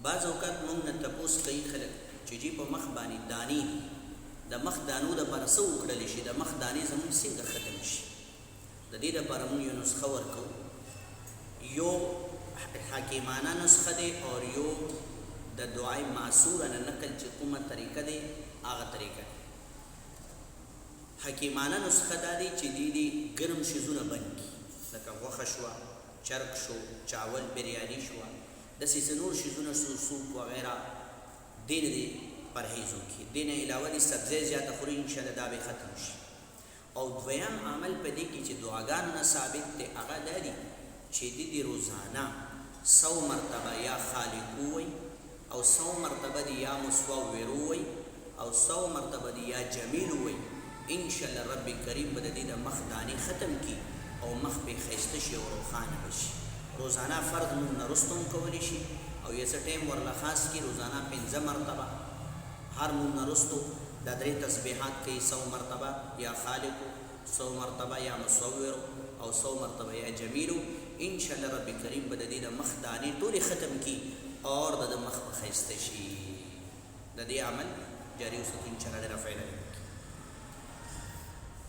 بعض اوقات موږ نه تپوس کوي خلک چې جی په مخ باندې دانی د مخ دانو دپاره څه وکړلی شي، د مخ دانې زموږ څنګه ختم شي. د دې دپاره موږ یو نسخه ورکوو، یو حکیمانه نسخه دی او یو د دعای معصوره نه نقل چې کومه طریقه دی هغه طریقه دی. حکیمانه نسخه دا دی چې دی ګرم شیزونه بند کړي، لکه غوښه شوه، چرګ شو، چاول بریاني شوه، داسې څه نور شیزونه شو، سوپ وغیره، دې نه دی پرهیز وکړي. دې نه علاوه دې سبزی زیاته خوري انشاءالله دا به ختم شي. او دویم عمل په دې کې چې دعاګانو نه ثابت دی هغه دا دی چې دې روزانه 100 مرتبه یا خالق ووایي او 100 مرتبه دی یا مصور ووایي او 100 مرتبه دی یا جمیل ووایي. انشاءالله رب کریم به د دې د مخ دانې ختم کړي او مخ پې ښایسته شي او روښانه به شي. روزانه فرض مونږ نه رستو هم کولی شي او یو څه ټایم ورله خاص کړي، روزانه 5 مرتبه هر مونږ نه رستو دا 3 تسبیحات کوي، 100 مرتبه یا خالق، 100 مرتبه یا مصور او 100 مرتبه یا جمیل. انشاءالله رب کریم به د دې د مخ دانې ټولې ختم کړي اور د مخ په ښایسته شي. د دې عمل جاری وساتو انشاءالله ډېره فایده لري.